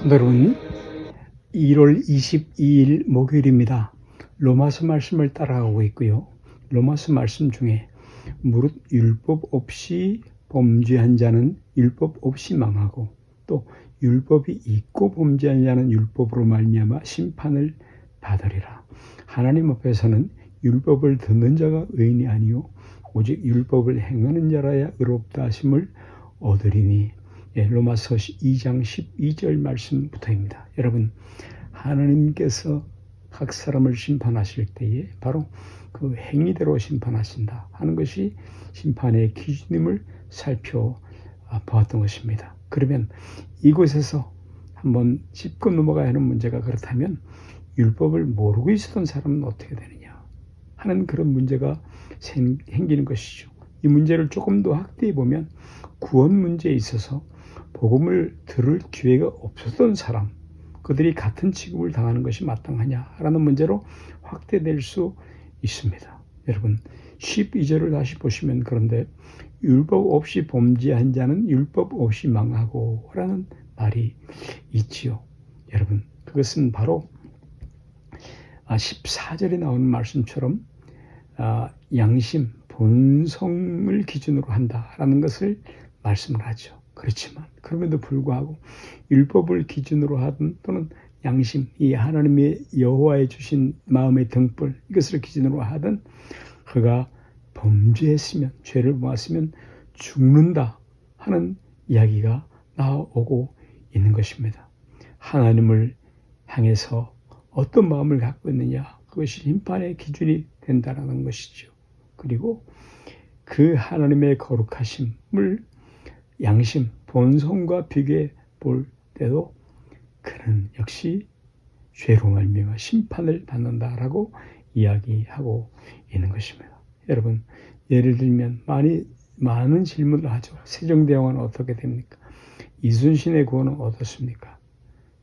성도 여러분, 1월 22일 목요일입니다. 로마서 말씀을 따라가고 있고요. 로마서 말씀 중에 무릇 율법 없이 범죄한 자는 율법 없이 망하고 또 율법이 있고 범죄한 자는 율법으로 말미암아 심판을 받으리라. 하나님 앞에서는 율법을 듣는 자가 의인이 아니요 오직 율법을 행하는 자라야 의롭다 하심을 얻으리니. 로마서 2장 12절 말씀부터입니다. 여러분, 하나님께서 각 사람을 심판하실 때에 바로 그 행위대로 심판하신다 하는 것이 심판의 기준임을 살펴보았던 것입니다. 그러면 이곳에서 한번 짚고 넘어가야 하는 문제가, 그렇다면 율법을 모르고 있었던 사람은 어떻게 되느냐 하는 그런 문제가 생기는 것이죠. 이 문제를 조금 더 확대해 보면 구원 문제에 있어서 복음을 들을 기회가 없었던 사람, 그들이 같은 취급을 당하는 것이 마땅하냐라는 문제로 확대될 수 있습니다. 여러분, 12절을 다시 보시면, 그런데 율법 없이 범죄한 자는 율법 없이 망하고 라는 말이 있지요. 여러분, 그것은 바로 14절에 나오는 말씀처럼 양심, 본성을 기준으로 한다라는 것을 말씀을 하죠. 그렇지만 그럼에도 불구하고 율법을 기준으로 하든 또는 양심, 이 하나님의 여호와의 주신 마음의 등불, 이것을 기준으로 하든 그가 범죄했으면, 죄를 범했으면 죽는다 하는 이야기가 나오고 있는 것입니다. 하나님을 향해서 어떤 마음을 갖고 있느냐, 그것이 심판의 기준이 된다는 것이죠. 그리고 그 하나님의 거룩하심을 양심, 본성과 비교해 볼 때도 그는 역시 죄로 말미암아 심판을 받는다라고 이야기하고 있는 것입니다. 여러분, 예를 들면 많은 질문을 하죠. 세종대왕은 어떻게 됩니까? 이순신의 구원은 어떻습니까?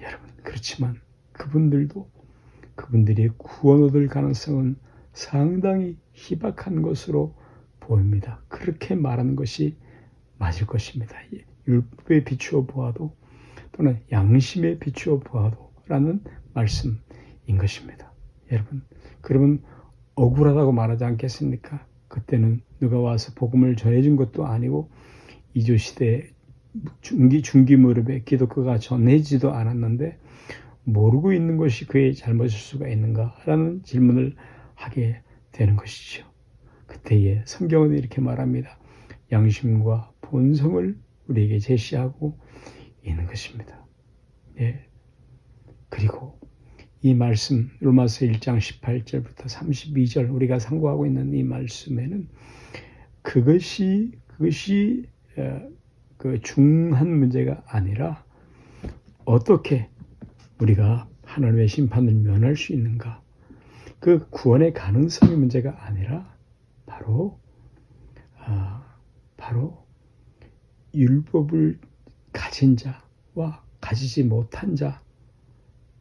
여러분, 그렇지만 그분들의 구원 얻을 가능성은 상당히 희박한 것으로 보입니다. 그렇게 말하는 것이 맞을 것입니다. 율법에 비추어 보아도 또는 양심에 비추어 보아도 라는 말씀인 것입니다. 여러분, 그러면 억울하다고 말하지 않겠습니까? 그때는 누가 와서 복음을 전해준 것도 아니고 이조시대에 중기 무렵에 기독교가 전해지도 않았는데 모르고 있는 것이 그의 잘못일 수가 있는가라는 질문을 하게 되는 것이죠. 그때에 성경은 이렇게 말합니다. 양심과 본성을 우리에게 제시하고 있는 것입니다. 그리고 이 말씀, 로마서 1장 18절부터 32절 우리가 상고하고 있는 이 말씀에는 그것이 그 중요한 문제가 아니라 어떻게 우리가 하나님의 심판을 면할 수 있는가, 그 구원의 가능성의 문제가 아니라 바로 율법을 가진 자와 가지지 못한 자,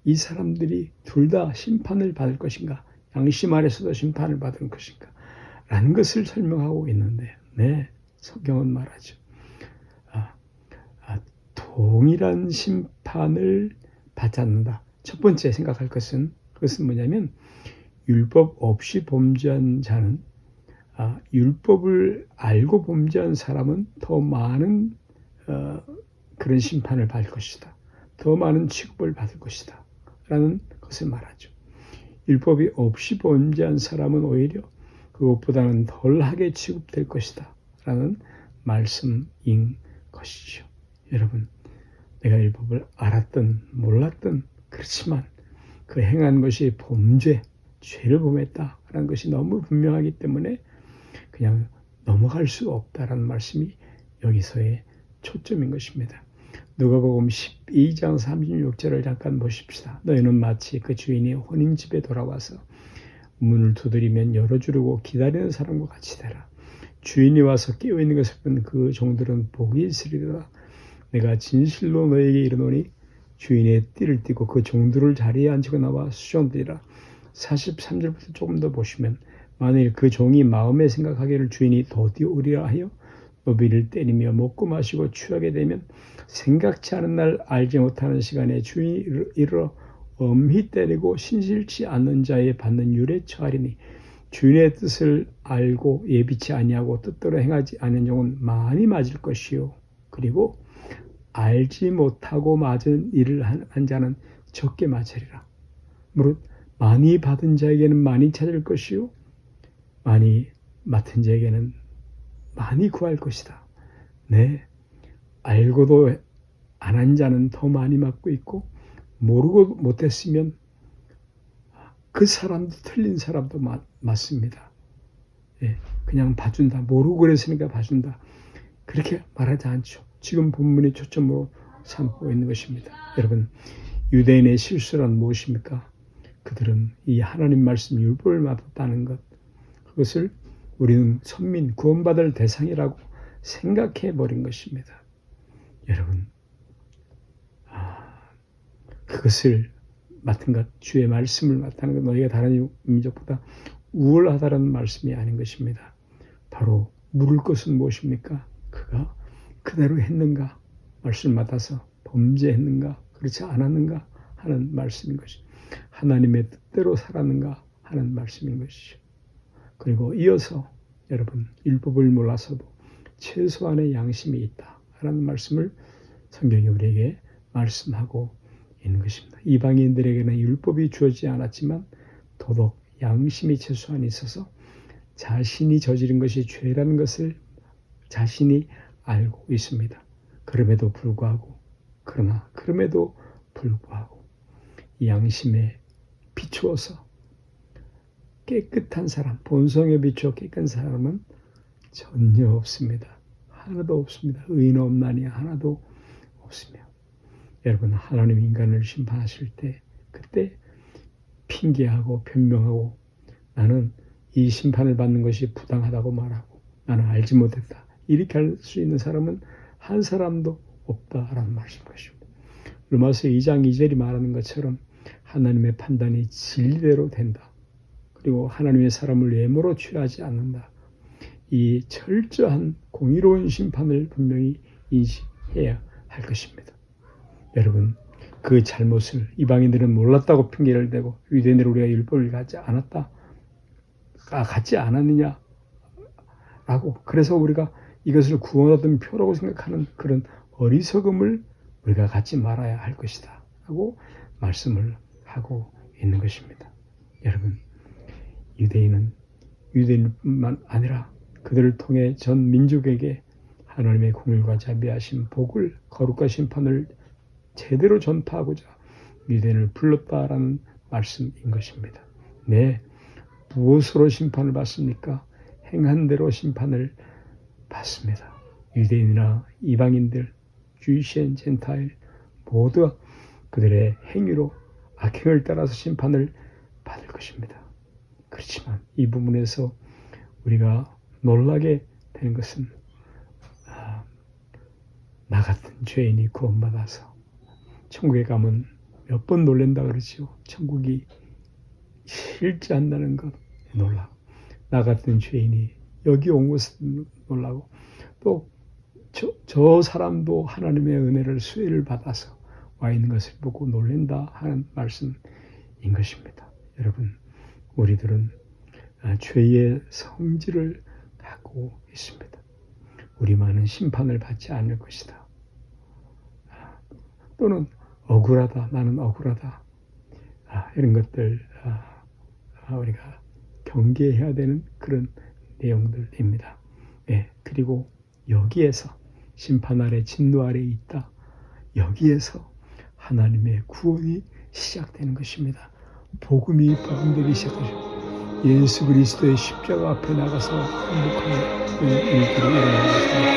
이 사람들이 둘 다 심판을 받을 것인가, 양심 아래서도 심판을 받을 것인가 라는 것을 설명하고 있는데, 성경은 말하죠. 동일한 심판을 받지 않는다. 첫 번째 생각할 것은, 그것은 뭐냐면 율법 없이 범죄한 자는, 율법을 알고 범죄한 사람은 더 많은 그런 심판을 받을 것이다. 더 많은 취급을 받을 것이다 라는 것을 말하죠. 율법이 없이 범죄한 사람은 오히려 그것보다는 덜하게 취급될 것이다 라는 말씀인 것이죠. 여러분, 내가 율법을 알았든 몰랐든 그렇지만 그 행한 것이 범죄, 죄를 범했다라는 것이 너무 분명하기 때문에 그냥 넘어갈 수 없다라는 말씀이 여기서의 초점인 것입니다. 누가복음 12장 36절을 잠깐 보십시다. 너희는 마치 그 주인이 혼인집에 돌아와서 문을 두드리면 열어주려고 기다리는 사람과 같이 되라. 주인이 와서 깨어있는 것을 본 그 종들은 복이 있으리라. 내가 진실로 너에게 이르노니 주인의 띠를 띠고 그 종들을 자리에 앉히고 나와 수종되리라. 43절부터 조금 더 보시면, 만일 그 종이 마음에 생각하기를 주인이 더디 오리라 하여 노비를 때리며 먹고 마시고 취하게 되면 생각지 않은 날 알지 못하는 시간에 주인이 이르러 엄히 때리고 신실치 않는 자에 받는 율에 처하리니 주인의 뜻을 알고 예비치 아니하고 뜻대로 행하지 않은 종은 많이 맞을 것이요 그리고 알지 못하고 맞은 일을 한 자는 적게 맞으리라. 무릇 많이 받은 자에게는 많이 찾을 것이요 많이 맡은 자에게는 많이 구할 것이다. 네, 알고도 안 한 자는 더 많이 맞고 있고 모르고 못했으면 그 사람도 틀린 사람도 맞습니다. 예, 그냥 봐준다. 모르고 그랬으니까 봐준다. 그렇게 말하지 않죠. 지금 본문의 초점으로 삼고 있는 것입니다. 여러분, 유대인의 실수란 무엇입니까? 그들은 이 하나님 말씀 율법을 맡았다는 것, 그것을 우리는 선민, 구원받을 대상이라고 생각해 버린 것입니다. 여러분, 그것을 맡은 것, 주의 말씀을 맡다는 것, 너희가 다른 민족보다 우월하다는 말씀이 아닌 것입니다. 바로 물을 것은 무엇입니까? 그가 그대로 했는가? 말씀을 맡아서 범죄했는가? 그렇지 않았는가? 하는 말씀인 것이죠. 하나님의 뜻대로 살았는가? 하는 말씀인 것이죠. 그리고 이어서 여러분, 율법을 몰라서도 최소한의 양심이 있다 라는 말씀을 성경이 우리에게 말씀하고 있는 것입니다. 이방인들에게는 율법이 주어지지 않았지만 도덕, 양심이 최소한 있어서 자신이 저지른 것이 죄라는 것을 자신이 알고 있습니다. 그럼에도 불구하고 이 양심에 비추어서 깨끗한 사람, 본성에 비추어 깨끗한 사람은 전혀 없습니다. 하나도 없습니다. 의인 없나니 하나도 없으며. 여러분, 하나님 인간을 심판하실 때 그때 핑계하고 변명하고 나는 이 심판을 받는 것이 부당하다고 말하고 나는 알지 못했다. 이렇게 할 수 있는 사람은 한 사람도 없다라는 말씀인 것입니다. 로마서 2장 2절이 말하는 것처럼 하나님의 판단이 진리대로 된다. 그리고 하나님의 사람을 외모로 취하지 않는다. 이 철저한 공의로운 심판을 분명히 인식해야 할 것입니다. 여러분, 그 잘못을 이방인들은 몰랐다고 핑계를 대고 유대인들 우리가 율법을 갖지 않았느냐 라고, 그래서 우리가 이것을 구원 얻은 표라고 생각하는 그런 어리석음을 우리가 갖지 말아야 할 것이다 라고 말씀을 하고 있는 것입니다. 여러분, 유대인뿐만 아니라 그들을 통해 전 민족에게 하나님의 공의와 자비하신 복을, 거룩과 심판을 제대로 전파하고자 유대인을 불렀다라는 말씀인 것입니다. 네, 무엇으로 심판을 받습니까? 행한 대로 심판을 받습니다. 유대인이나 이방인들, 주이시 앤 젠타일 모두 그들의 행위로 악행을 따라서 심판을 받을 것입니다. 그렇지만 이 부분에서 우리가 놀라게 되는 것은 나 같은 죄인이 구원받아서 천국에 가면 몇 번 놀란다 그러지요. 천국이 싫지 않다는 것 놀라고, 나 같은 죄인이 여기 온 것은 놀라고, 또 저 사람도 하나님의 은혜를 수혜를 받아서 와 있는 것을 보고 놀란다 하는 말씀인 것입니다. 여러분, 우리들은 죄의 성질을 갖고 있습니다. 우리만은 심판을 받지 않을 것이다. 또는 억울하다, 나는 억울하다. 이런 것들 우리가 경계해야 되는 그런 내용들입니다. 네, 그리고 여기에서 심판 아래, 진노 아래 있다. 여기에서 하나님의 구원이 시작되는 것입니다. 복음이 복음되기 시작하죠. 예수 그리스도의 십자가 앞에 나가서 행복한 일들이 일어나는 것입니다.